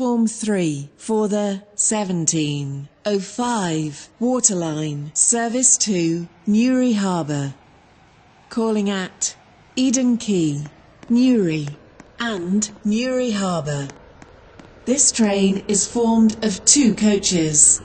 Platform 3 for the 17:05 Waterline, Service to Newry Harbour. Calling at Eden Quay, Newry and Newry Harbour. This train is formed of 2 coaches.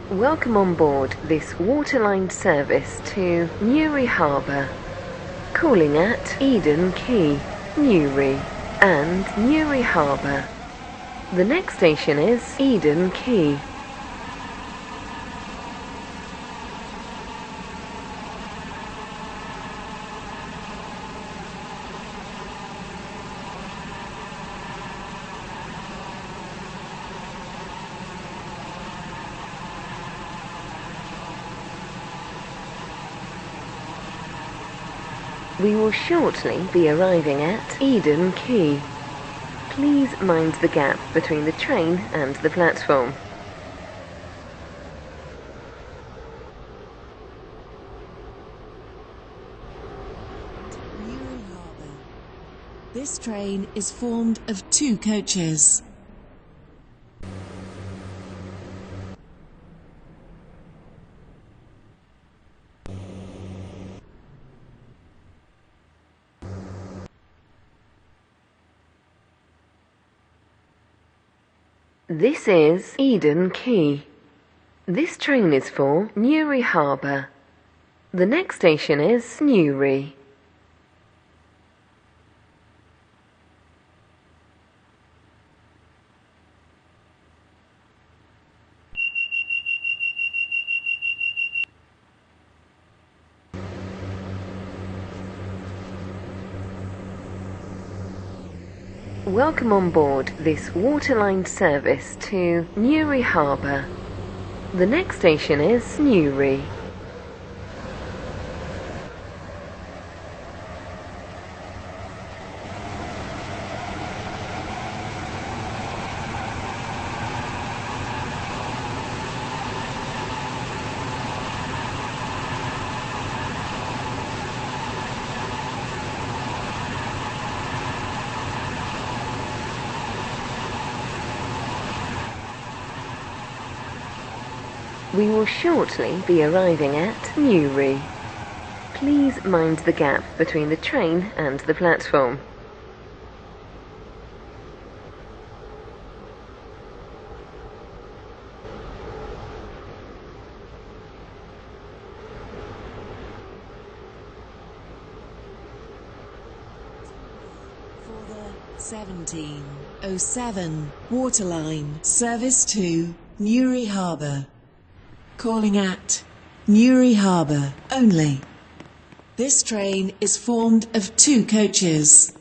Welcome on board this waterline service to Newry Harbour, calling at Eden Quay, Newry and Newry Harbour. The next station is Eden Quay. We will shortly be arriving at Eden Quay. Please mind the gap between the train and the platform. Newry Harbour. This train is formed of 2 coaches. This is Eden Quay. This train is for Newry Harbour. The next station is Newry. Welcome on board this waterline service to Newry Harbour. The next station is Newry. We will shortly be arriving at Newry. Please mind the gap between the train and the platform. For the 17:07 Waterline, Service to Newry Harbour. Calling at Newry Harbour only. This train is formed of 2 coaches.